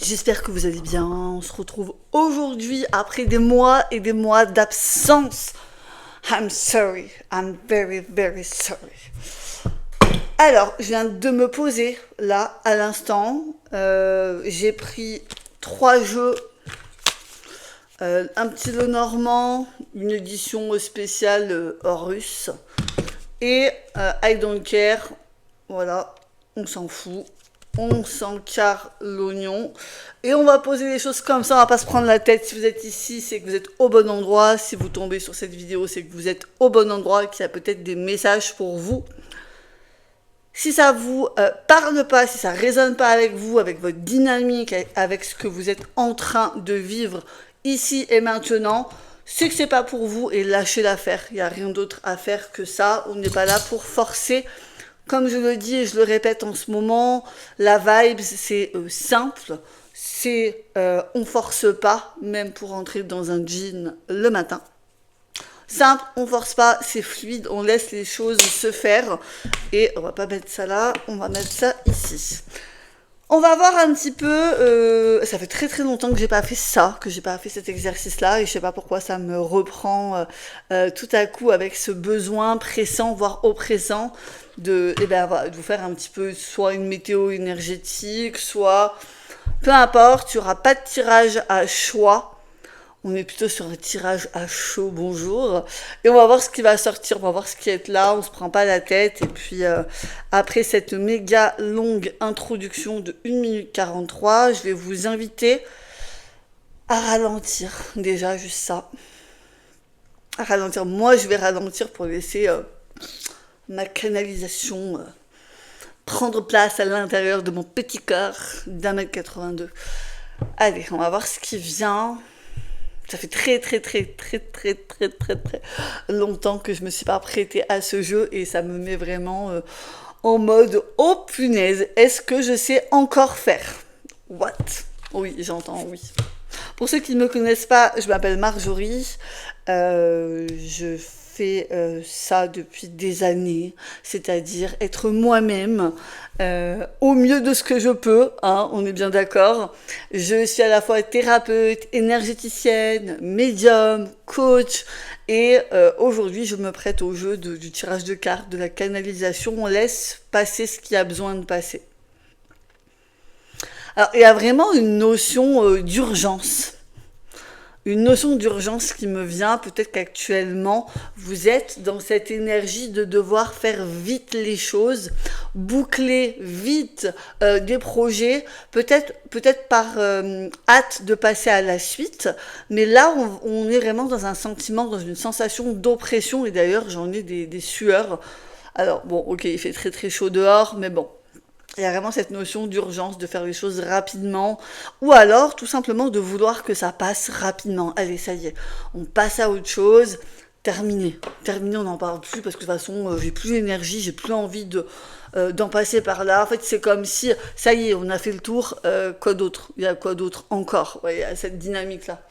J'espère que vous allez bien. On se retrouve aujourd'hui après des mois et des mois d'absence. I'm sorry. I'm very, very sorry. Alors, je viens de me poser là, à l'instant. J'ai pris 3 jeux. Un petit lot normand, une édition spéciale Horus. Et I don't care. Voilà, on s'en fout. On s'encarre l'oignon et on va poser les choses comme ça, on va pas se prendre la tête. Si vous êtes ici, c'est que vous êtes au bon endroit. Si vous tombez sur cette vidéo, c'est que vous êtes au bon endroit, qu'il y a peut-être des messages pour vous. Si ça vous parle pas, si ça résonne pas avec vous, avec votre dynamique, avec ce que vous êtes en train de vivre ici et maintenant, c'est que c'est pas pour vous et lâchez l'affaire. Il n'y a rien d'autre à faire que ça. On n'est pas là pour forcer. Comme je le dis et je le répète en ce moment, la vibe, c'est simple, c'est on force pas, même pour entrer dans un jean le matin. Simple, on force pas, c'est fluide, on laisse les choses se faire. Et on va pas mettre ça là, on va mettre ça ici. On va voir un petit peu, ça fait très très longtemps que j'ai pas fait ça, que j'ai pas fait cet exercice-là, et je sais pas pourquoi ça me reprend tout à coup avec ce besoin pressant, voire oppressant, de vous faire un petit peu soit une météo énergétique, soit peu importe, il n'y aura pas de tirage à choix. On est plutôt sur un tirage à chaud, bonjour. Et on va voir ce qui va sortir, on va voir ce qui est là, on se prend pas la tête. Et puis, après cette méga longue introduction de 1 minute 43, je vais vous inviter à ralentir. Déjà, juste ça. À ralentir. Moi, je vais ralentir pour laisser ma canalisation prendre place à l'intérieur de mon petit corps d'1m82. Allez, on va voir ce qui vient. Ça fait très longtemps que je me suis pas prêtée à ce jeu et ça me met vraiment en mode oh punaise, est-ce que je sais encore faire? What? Oui, j'entends oui. Pour ceux qui ne me connaissent pas, je m'appelle Marjorie. Je fais ça depuis des années, c'est-à-dire être moi-même au mieux de ce que je peux, hein, on est bien d'accord. Je suis à la fois thérapeute, énergéticienne, médium, coach, et aujourd'hui je me prête au jeu du tirage de cartes, de la canalisation. On laisse passer ce qui a besoin de passer. Alors il y a vraiment une notion d'urgence. Une notion d'urgence qui me vient, peut-être qu'actuellement, vous êtes dans cette énergie de devoir faire vite les choses, boucler vite des projets, peut-être par hâte de passer à la suite, mais là, on est vraiment dans un sentiment, dans une sensation d'oppression, et d'ailleurs, j'en ai des sueurs. Alors, bon, ok, il fait très très chaud dehors, mais bon. Il y a vraiment cette notion d'urgence, de faire les choses rapidement, ou alors tout simplement de vouloir que ça passe rapidement. Allez, ça y est, on passe à autre chose, terminé, on n'en parle plus parce que de toute façon, j'ai plus l'énergie, j'ai plus envie d'en passer par là. En fait, c'est comme si, ça y est, on a fait le tour, quoi d'autre? Il y a quoi d'autre encore? Ouais, il y a cette dynamique-là.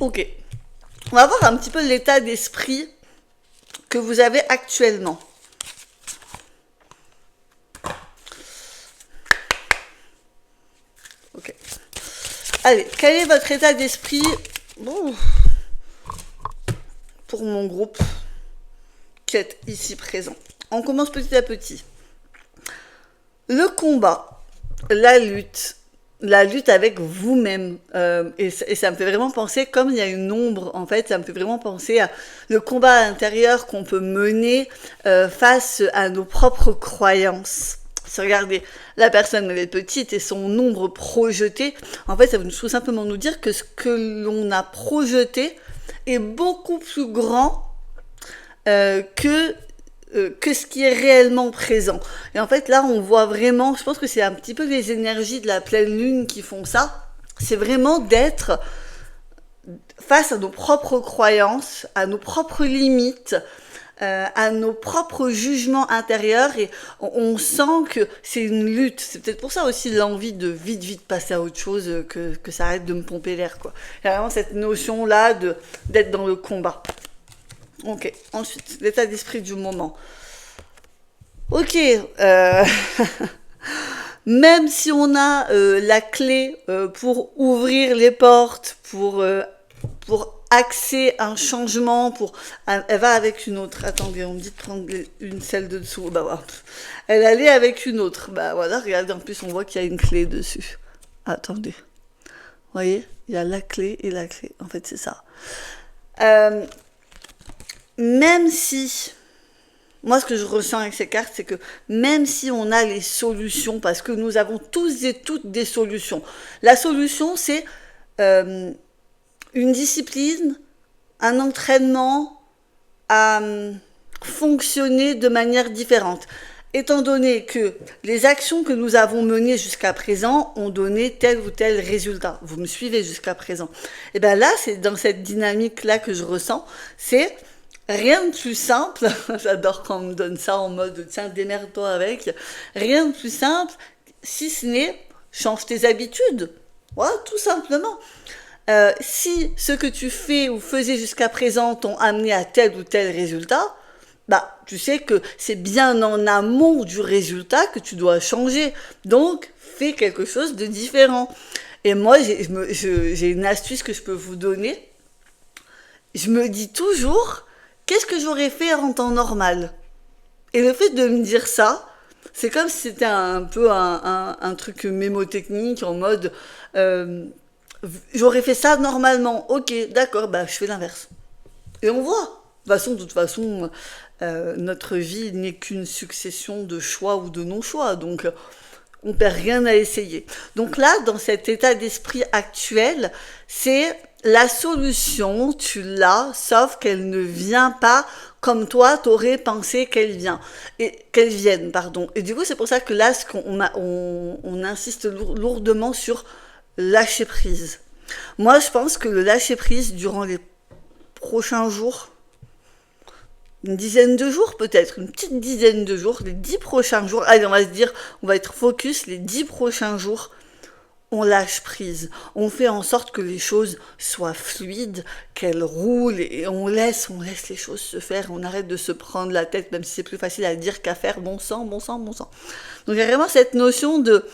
Ok, on va voir un petit peu l'état d'esprit que vous avez actuellement. Ok. Allez, quel est votre état d'esprit pour mon groupe qui est ici présent? On commence petit à petit. Le combat, la lutte avec vous-même, et ça me fait vraiment penser, comme il y a une ombre, en fait, ça me fait vraiment penser à le combat intérieur qu'on peut mener face à nos propres croyances. Si regardez, la personne elle est petite et son ombre projetée, en fait ça veut tout simplement nous dire que ce que l'on a projeté est beaucoup plus grand que ce qui est réellement présent. Et en fait là on voit vraiment, je pense que c'est un petit peu les énergies de la pleine lune qui font ça, c'est vraiment d'être face à nos propres croyances, à nos propres limites, à nos propres jugements intérieurs, et on sent que c'est une lutte. C'est peut-être pour ça aussi l'envie de vite passer à autre chose, que ça arrête de me pomper l'air, quoi. Il y a vraiment cette notion-là d'être dans le combat. Ok, ensuite, l'état d'esprit du moment. Ok, même si on a la clé pour ouvrir les portes, pour axer un changement, elle va avec une autre. Attendez, on me dit de prendre celle de dessous. Bah voilà. Elle allait avec une autre. Bah voilà, regardez, en plus on voit qu'il y a une clé dessus. Attendez. Vous voyez, il y a la clé et la clé. En fait, c'est ça. Même si, moi ce que je ressens avec ces cartes, c'est que même si on a les solutions, parce que nous avons tous et toutes des solutions, la solution c'est une discipline, un entraînement à fonctionner de manière différente. Étant donné que les actions que nous avons menées jusqu'à présent ont donné tel ou tel résultat. Vous me suivez jusqu'à présent. Et bien là, c'est dans cette dynamique-là que je ressens, c'est rien de plus simple, j'adore quand on me donne ça en mode tiens, démerde-toi avec, rien de plus simple, si ce n'est change tes habitudes. Voilà, tout simplement. Si ce que tu fais ou faisais jusqu'à présent t'ont amené à tel ou tel résultat, bah, tu sais que c'est bien en amont du résultat que tu dois changer. Donc, fais quelque chose de différent. Et moi, j'ai une astuce que je peux vous donner. Je me dis toujours, qu'est-ce que j'aurais fait en temps normal? Et le fait de me dire ça, c'est comme si c'était un peu un truc mémotechnique en mode j'aurais fait ça normalement. Ok, d'accord, bah je fais l'inverse. Et on voit. De toute façon, notre vie n'est qu'une succession de choix ou de non-choix. Donc, on ne perd rien à essayer. Donc là, dans cet état d'esprit actuel, c'est la solution, tu l'as, sauf qu'elle ne vient pas comme toi, t'aurais pensé qu'elle vienne, pardon. Et du coup, c'est pour ça que là, on insiste lourdement sur lâcher prise. Moi, je pense que le lâcher prise durant les prochains jours, une dizaine de jours peut-être, une petite dizaine de jours, les 10 prochains jours, allez, on va se dire, on va être focus, les 10 prochains jours, on lâche prise, on fait en sorte que les choses soient fluides, qu'elles roulent, et on laisse les choses se faire, on arrête de se prendre la tête, même si c'est plus facile à dire qu'à faire, bon sang, bon sang, bon sang. Donc il y a vraiment cette notion de,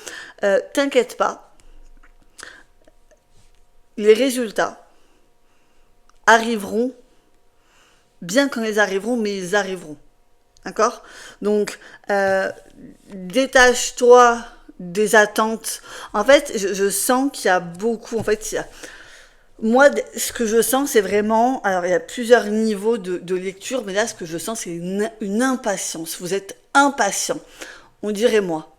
t'inquiète pas, les résultats arriveront, bien quand ils arriveront, mais ils arriveront. D'accord? Donc, détache-toi des attentes. En fait, je sens qu'il y a beaucoup... En fait, moi, ce que je sens, c'est vraiment... Alors, il y a plusieurs niveaux de lecture, mais là, ce que je sens, c'est une impatience. Vous êtes impatient. On dirait moi.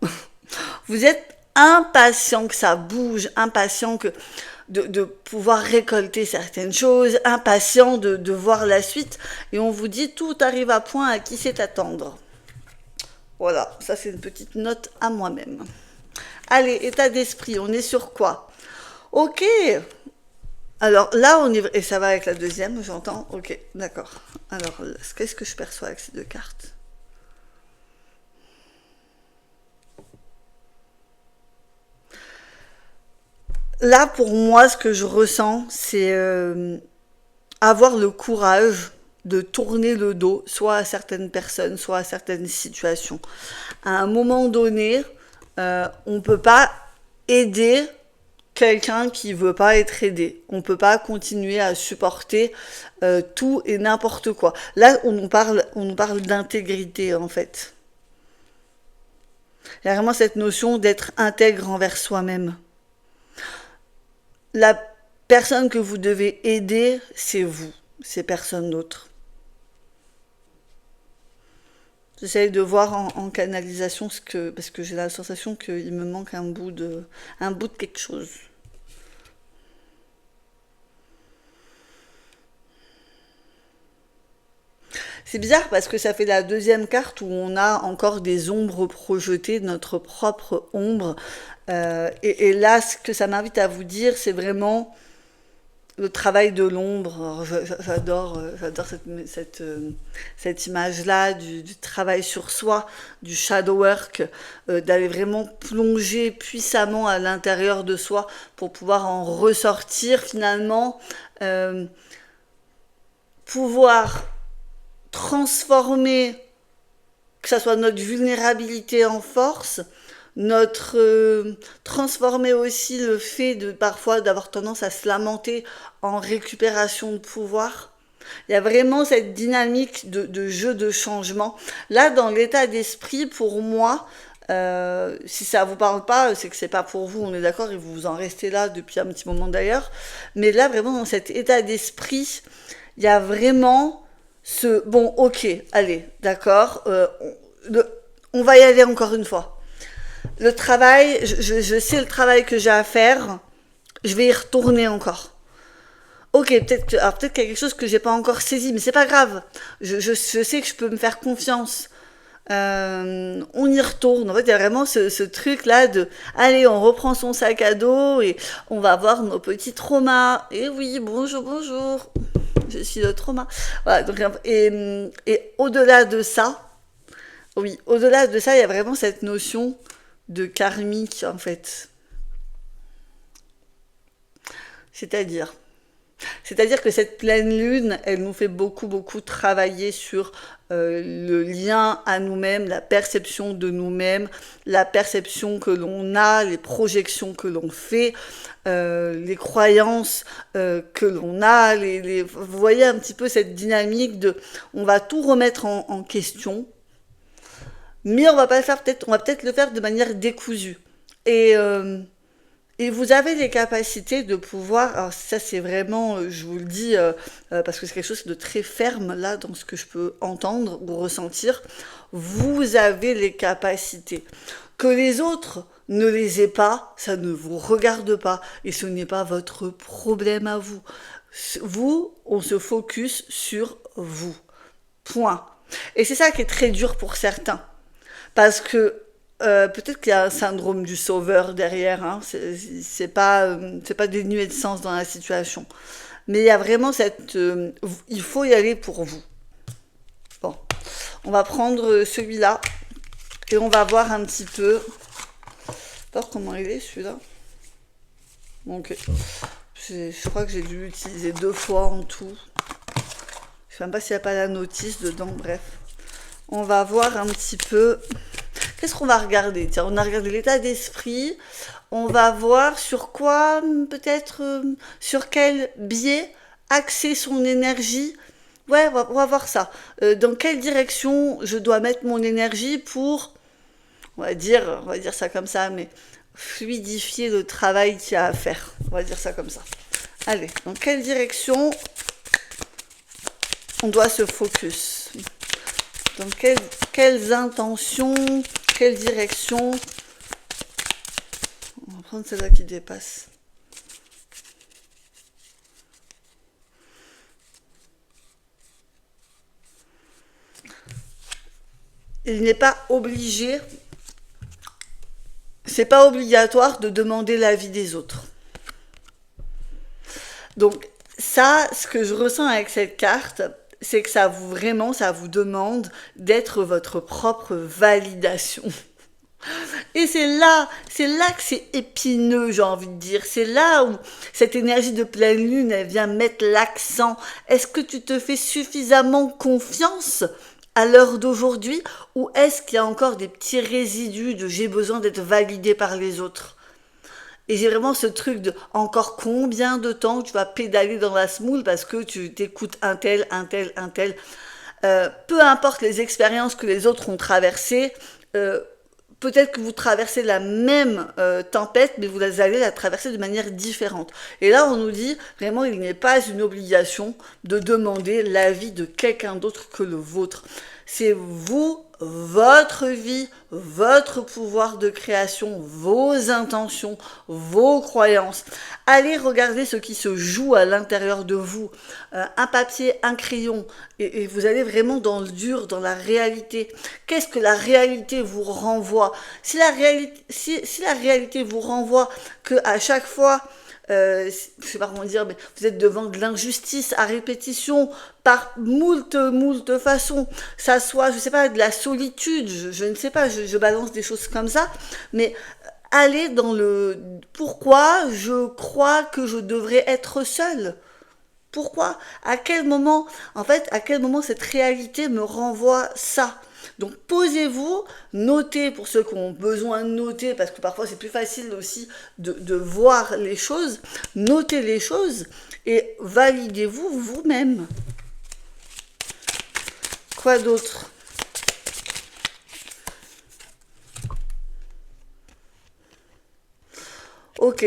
Vous êtes impatient que ça bouge, impatient de pouvoir récolter certaines choses, impatient de voir la suite, et on vous dit tout arrive à point, à qui sait attendre. Voilà, ça c'est une petite note à moi-même. Allez, état d'esprit, on est sur quoi? Ok, alors là on est... Et ça va avec la deuxième, j'entends. Ok, d'accord. Alors, qu'est-ce que je perçois avec ces deux cartes? Là, pour moi, ce que je ressens, c'est avoir le courage de tourner le dos, soit à certaines personnes, soit à certaines situations. À un moment donné, on ne peut pas aider quelqu'un qui ne veut pas être aidé. On ne peut pas continuer à supporter tout et n'importe quoi. Là, on nous parle d'intégrité, en fait. Il y a vraiment cette notion d'être intègre envers soi-même. La personne que vous devez aider, c'est vous, c'est personne d'autre. J'essaye de voir en canalisation parce que j'ai la sensation qu'il me manque un bout de quelque chose. C'est bizarre parce que ça fait la deuxième carte où on a encore des ombres projetées, notre propre ombre. Et là, ce que ça m'invite à vous dire, c'est vraiment le travail de l'ombre. J'adore cette image-là du travail sur soi, du shadow work, d'aller vraiment plonger puissamment à l'intérieur de soi pour pouvoir en ressortir finalement, pouvoir transformer, que ça soit notre vulnérabilité en force, transformer aussi le fait de parfois d'avoir tendance à se lamenter en récupération de pouvoir. Il y a vraiment cette dynamique de jeu de changement. Là, dans l'état d'esprit, pour moi, si ça vous parle pas, c'est que c'est pas pour vous, on est d'accord, et vous en restez là depuis un petit moment d'ailleurs. Mais là, vraiment, dans cet état d'esprit, il y a vraiment bon, ok, allez, d'accord, on va y aller encore une fois. Le travail, je sais le travail que j'ai à faire, je vais y retourner encore. Ok, alors peut-être qu'il y a quelque chose que j'ai pas encore saisi, mais c'est pas grave. Je sais que je peux me faire confiance. On y retourne. En fait, il y a vraiment ce truc-là de, allez, on reprend son sac à dos et on va voir nos petits traumas. Et oui, bonjour, bonjour. Je suis le trauma. Voilà, donc, et au-delà de ça, oui, au-delà de ça, il y a vraiment cette notion de karmique, en fait. C'est-à-dire C'est-à-dire que cette pleine lune, elle nous fait beaucoup, beaucoup travailler sur le lien à nous-mêmes, la perception de nous-mêmes, la perception que l'on a, les projections que l'on fait, les croyances que l'on a. Vous voyez un petit peu cette dynamique de, on va tout remettre en question, mais on va pas le faire on va peut-être le faire de manière décousue. Et et vous avez les capacités de pouvoir, alors ça c'est vraiment, je vous le dis, parce que c'est quelque chose de très ferme là dans ce que je peux entendre ou ressentir, vous avez les capacités. Que les autres ne les aient pas, ça ne vous regarde pas et ce n'est pas votre problème à vous. Vous, on se focus sur vous. Point. Et c'est ça qui est très dur pour certains. Parce que peut-être qu'il y a un syndrome du sauveur derrière, hein. C'est pas dénué de sens dans la situation. Mais il y a vraiment il faut y aller pour vous. Bon, on va prendre celui-là et on va voir un petit peu. Alors comment il est celui-là? Ok. Je crois que j'ai dû l'utiliser 2 fois en tout. Je sais même pas s'il n'y a pas la notice dedans, bref. On va voir un petit peu. Qu'est-ce qu'on va regarder? Tiens, on a regardé l'état d'esprit. On va voir sur quoi, peut-être, sur quel biais axer son énergie. Ouais, on va voir ça. Dans quelle direction je dois mettre mon énergie pour, on va dire ça comme ça, mais fluidifier le travail qu'il y a à faire. On va dire ça comme ça. Allez, dans quelle direction on doit se focus? Dans quelles intentions, quelle direction? On va prendre celle-là qui dépasse. Il n'est pas obligé, c'est pas obligatoire de demander l'avis des autres. Donc ça, ce que je ressens avec cette carte, c'est que ça vous demande d'être votre propre validation. Et c'est là que c'est épineux, j'ai envie de dire. C'est là où cette énergie de pleine lune, elle vient mettre l'accent. Est-ce que tu te fais suffisamment confiance à l'heure d'aujourd'hui, ou est-ce qu'il y a encore des petits résidus de j'ai besoin d'être validé par les autres? Et j'ai vraiment ce truc de encore combien de temps tu vas pédaler dans la semoule parce que tu t'écoutes un tel. Peu importe les expériences que les autres ont traversées, peut-être que vous traversez la même tempête, mais vous allez la traverser de manière différente. Et là, on nous dit, vraiment, il n'est pas une obligation de demander l'avis de quelqu'un d'autre que le vôtre. C'est vous, votre vie, votre pouvoir de création, vos intentions, vos croyances. Allez regarder ce qui se joue à l'intérieur de vous. Un papier, un crayon, et vous allez vraiment dans le dur, dans la réalité. Qu'est-ce que la réalité vous renvoie? Si la réalité vous renvoie que à chaque fois, je sais pas comment dire, mais vous êtes devant de l'injustice à répétition, par moult façons, ça soit, je sais pas, de la solitude, je ne sais pas, je balance des choses comme ça, mais allez dans le pourquoi je crois que je devrais être seule. Pourquoi? À quel moment cette réalité me renvoie ça? Donc posez-vous, notez pour ceux qui ont besoin de noter, parce que parfois c'est plus facile aussi de voir les choses, notez les choses et validez-vous vous-même. Quoi d'autre? Ok.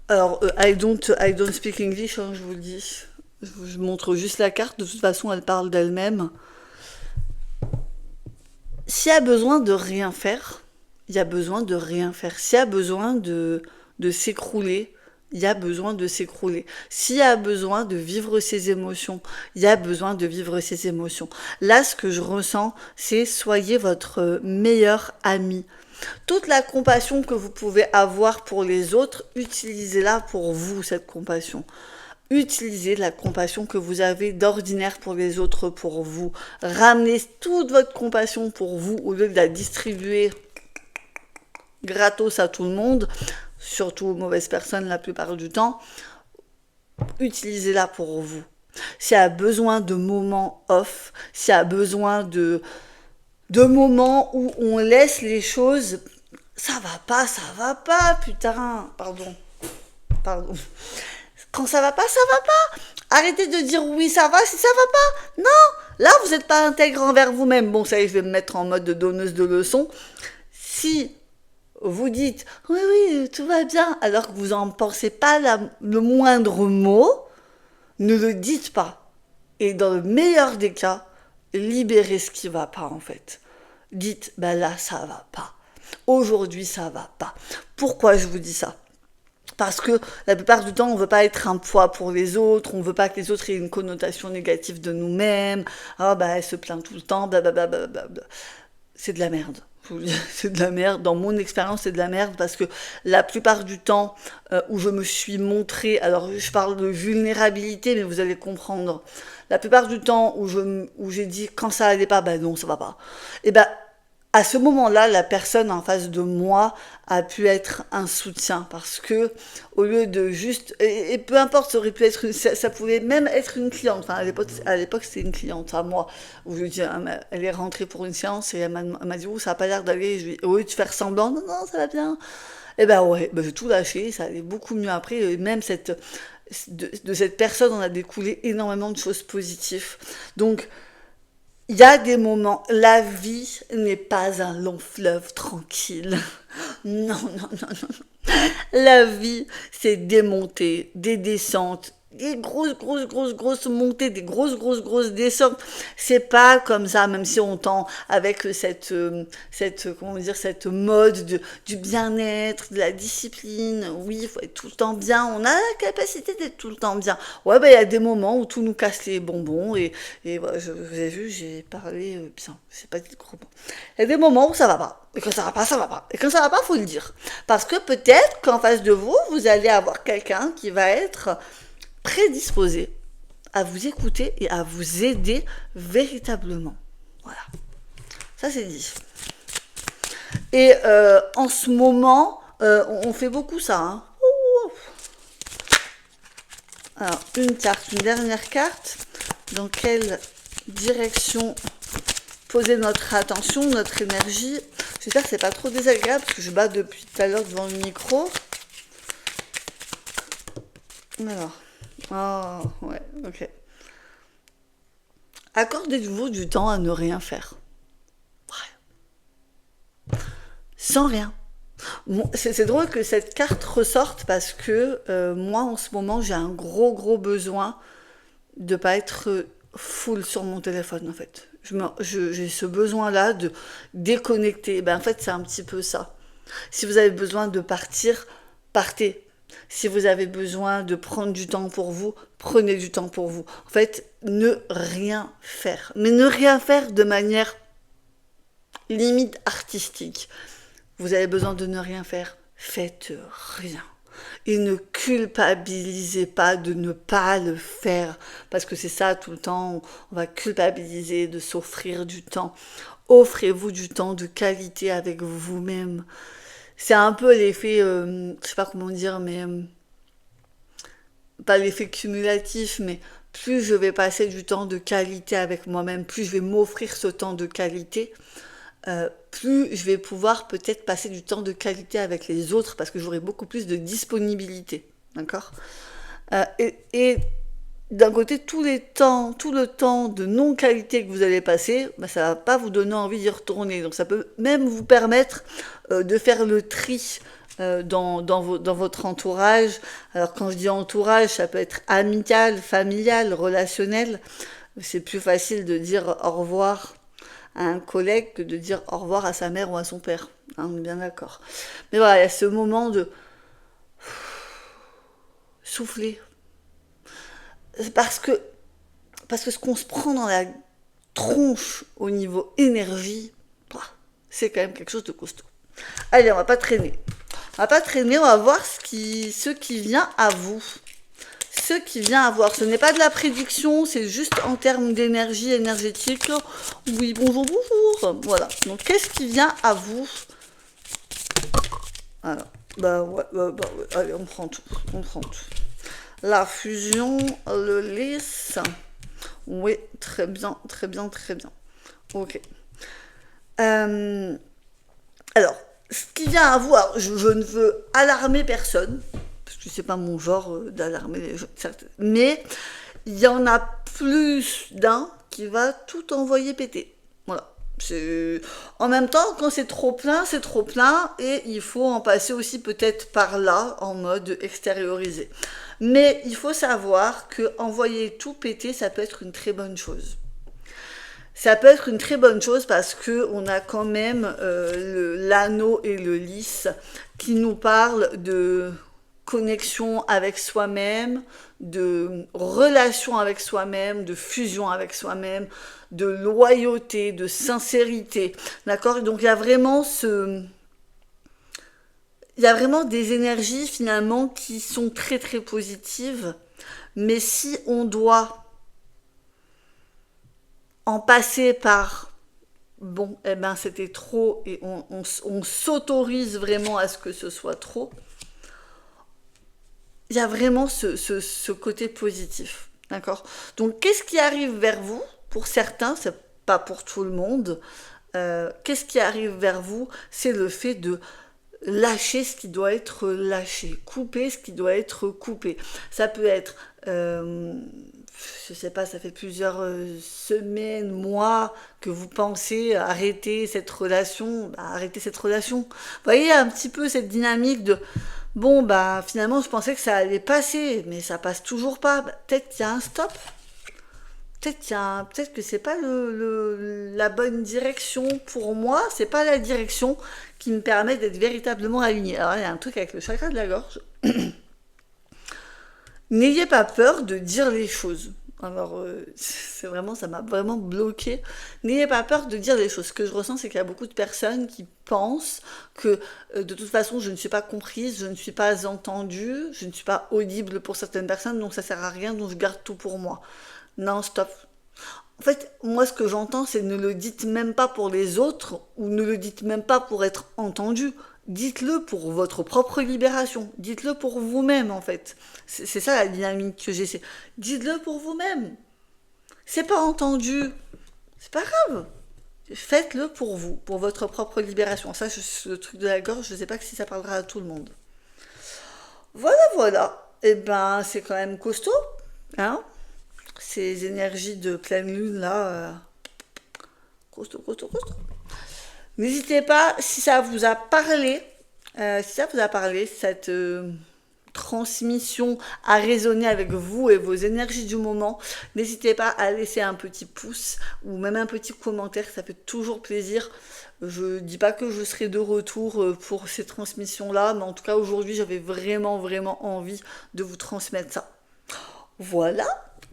Alors, I don't speak English, hein, je vous le dis. Je montre juste la carte, de toute façon, elle parle d'elle-même. S'il y a besoin de rien faire, il y a besoin de rien faire. S'il y a besoin de s'écrouler, il y a besoin de s'écrouler. S'il y a besoin de vivre ses émotions, il y a besoin de vivre ses émotions. Là, ce que je ressens, c'est soyez votre meilleur ami. Toute la compassion que vous pouvez avoir pour les autres, utilisez-la pour vous, cette compassion. Utilisez la compassion que vous avez d'ordinaire pour les autres, pour vous. Ramenez toute votre compassion pour vous au lieu de la distribuer gratos à tout le monde, surtout aux mauvaises personnes la plupart du temps. Utilisez-la pour vous. S'il y a besoin de moments off, s'il y a besoin de moments où on laisse les choses, ça va pas, putain, pardon. Quand ça va pas, ça va pas. Arrêtez de dire oui, ça va si ça va pas. Non, là, vous n'êtes pas intègre envers vous-même. Bon, ça y est, je vais me mettre en mode de donneuse de leçons. Si vous dites oui, oui, tout va bien, alors que vous n'en pensez pas le moindre mot, ne le dites pas. Et dans le meilleur des cas, libérez ce qui va pas, en fait. Dites, ben là, ça va pas. Aujourd'hui, ça va pas. Pourquoi je vous dis ça? Parce que la plupart du temps, on veut pas être un poids pour les autres, on veut pas que les autres aient une connotation négative de nous-mêmes. Ah bah elle se plaint tout le temps, blablabla. C'est de la merde. C'est de la merde. Dans mon expérience, c'est de la merde parce que la plupart du temps où je me suis montrée, alors je parle de vulnérabilité, mais vous allez comprendre. La plupart du temps où j'ai dit quand ça allait pas, ben non, ça va pas. Et ben à ce moment-là, la personne en face de moi a pu être un soutien parce que au lieu de juste et peu importe, ça aurait pu être ça pouvait même être une cliente. Enfin à l'époque c'était une cliente à moi où je dis elle est rentrée pour une séance et elle m'a dit oh ça a pas l'air d'aller. Je lui au lieu de faire semblant non ça va bien. Et ben ouais, ben j'ai tout lâché, ça allait beaucoup mieux après et même de cette personne on a découlé énormément de choses positives. Donc il y a des moments, la vie n'est pas un long fleuve tranquille. Non, non, non, non. La vie, c'est des montées, des descentes, des grosses montées, des grosses descentes. C'est pas comme ça, même si on tend avec comment dire, cette mode du bien-être, de la discipline. Oui, il faut être tout le temps bien. On a la capacité d'être tout le temps bien. Ouais, ben, il y a des moments où tout nous casse les bonbons et voilà, vous avez vu, j'ai parlé bien. C'est pas dit de gros mots. Il y a des moments où ça va pas. Et quand ça va pas, ça va pas. Et quand ça va pas, faut le dire. Parce que peut-être qu'en face de vous, vous allez avoir quelqu'un qui va être prédisposé à vous écouter et à vous aider véritablement. Voilà. Ça, c'est dit. Et en ce moment, on fait beaucoup ça. Hein. Alors, une carte, une dernière carte. Dans quelle direction poser notre attention, notre énergie? J'espère que c'est pas trop désagréable parce que je bats depuis tout à l'heure devant le micro. Alors. Oh, ouais, ok. Accordez-vous du temps à ne rien faire. Ouais. Sans rien. Bon, c'est drôle que cette carte ressorte parce que moi, en ce moment, j'ai un gros besoin de pas être full sur mon téléphone, en fait. J'ai ce besoin-là de déconnecter. Ben, en fait, c'est un petit peu ça. Si vous avez besoin de partir, partez. Si vous avez besoin de prendre du temps pour vous, prenez du temps pour vous. En fait, ne rien faire. Mais ne rien faire de manière limite artistique. Vous avez besoin de ne rien faire, faites rien. Et ne culpabilisez pas de ne pas le faire. Parce que c'est ça tout le temps, on va culpabiliser de s'offrir du temps. Offrez-vous du temps de qualité avec vous-même. C'est un peu l'effet, je sais pas comment dire, mais pas l'effet cumulatif, mais plus je vais passer du temps de qualité avec moi-même, plus je vais m'offrir ce temps de qualité, plus je vais pouvoir peut-être passer du temps de qualité avec les autres parce que j'aurai beaucoup plus de disponibilité. D'accord? Et d'un côté, tout le temps de non-qualité que vous allez passer, bah, ça va pas vous donner envie d'y retourner. Donc ça peut même vous permettre de faire le tri dans votre entourage. Alors quand je dis entourage, ça peut être amical, familial, relationnel. C'est plus facile de dire au revoir à un collègue que de dire au revoir à sa mère ou à son père. Hein, on est bien d'accord. Mais voilà, il y a ce moment de souffler. Parce que ce qu'on se prend dans la tronche au niveau énergie, c'est quand même quelque chose de costaud. Allez, on va pas traîner. On va voir ce qui vient à vous. Ce qui vient à voir. Ce n'est pas de la prédiction, c'est juste en termes d'énergie énergétique. Oui, bonjour, bonjour. Voilà. Donc, qu'est-ce qui vient à vous? Alors, ouais. Allez, on prend tout. La fusion, le lys. Oui, très bien. Ok. Alors, ce qui vient à voir, je ne veux alarmer personne, parce que c'est pas mon genre d'alarmer les gens, mais il y en a plus d'un qui va tout envoyer péter. Voilà. En même temps, quand c'est trop plein, et il faut en passer aussi peut-être par là, en mode extériorisé. Mais il faut savoir que envoyer tout péter, ça peut être une très bonne chose. Ça peut être une très bonne chose parce que on a quand même l'anneau et le lys qui nous parlent de connexion avec soi-même, de relation avec soi-même, de fusion avec soi-même, de loyauté, de sincérité. D'accord? Donc il y a vraiment des énergies finalement qui sont très très positives. Mais si on doit en passer par bon, c'était trop et on s'autorise vraiment à ce que ce soit trop, il y a vraiment ce côté positif. D'accord? Donc, qu'est-ce qui arrive vers vous? Pour certains, c'est pas pour tout le monde. Qu'est-ce qui arrive vers vous? C'est le fait de lâcher ce qui doit être lâché, couper ce qui doit être coupé. Ça peut être, je sais pas, ça fait plusieurs semaines, mois que vous pensez arrêter cette relation, arrêter cette relation. Vous voyez un petit peu cette dynamique de bon finalement je pensais que ça allait passer, mais ça passe toujours pas. Peut-être qu'il y a un stop. Peut-être que c'est pas la bonne direction pour moi, c'est pas la direction qui me permet d'être véritablement alignée. Alors il y a un truc avec le chakra de la gorge. N'ayez pas peur de dire les choses. Alors, ça m'a vraiment bloqué. N'ayez pas peur de dire les choses. Ce que je ressens, c'est qu'il y a beaucoup de personnes qui pensent que de toute façon, je ne suis pas comprise, je ne suis pas entendue, je ne suis pas audible pour certaines personnes, donc ça sert à rien, donc je garde tout pour moi. Non, stop. En fait, moi, ce que j'entends, c'est ne le dites même pas pour les autres ou ne le dites même pas pour être entendu. Dites-le pour votre propre libération. Dites-le pour vous-même, en fait. C'est ça la dynamique que j'essaie. Dites-le pour vous-même. C'est pas entendu. C'est pas grave. Faites-le pour vous, pour votre propre libération. Ça, le truc de la gorge, je sais pas si ça parlera à tout le monde. Voilà. C'est quand même costaud, hein? Ces énergies de pleine lune là, costaud. N'hésitez pas, si ça vous a parlé, cette transmission a résonné avec vous et vos énergies du moment, n'hésitez pas à laisser un petit pouce ou même un petit commentaire, ça fait toujours plaisir. Je dis pas que je serai de retour pour ces transmissions-là, mais en tout cas aujourd'hui j'avais vraiment envie de vous transmettre ça. Voilà.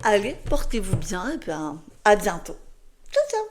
Allez, portez-vous bien et à bientôt. Ciao.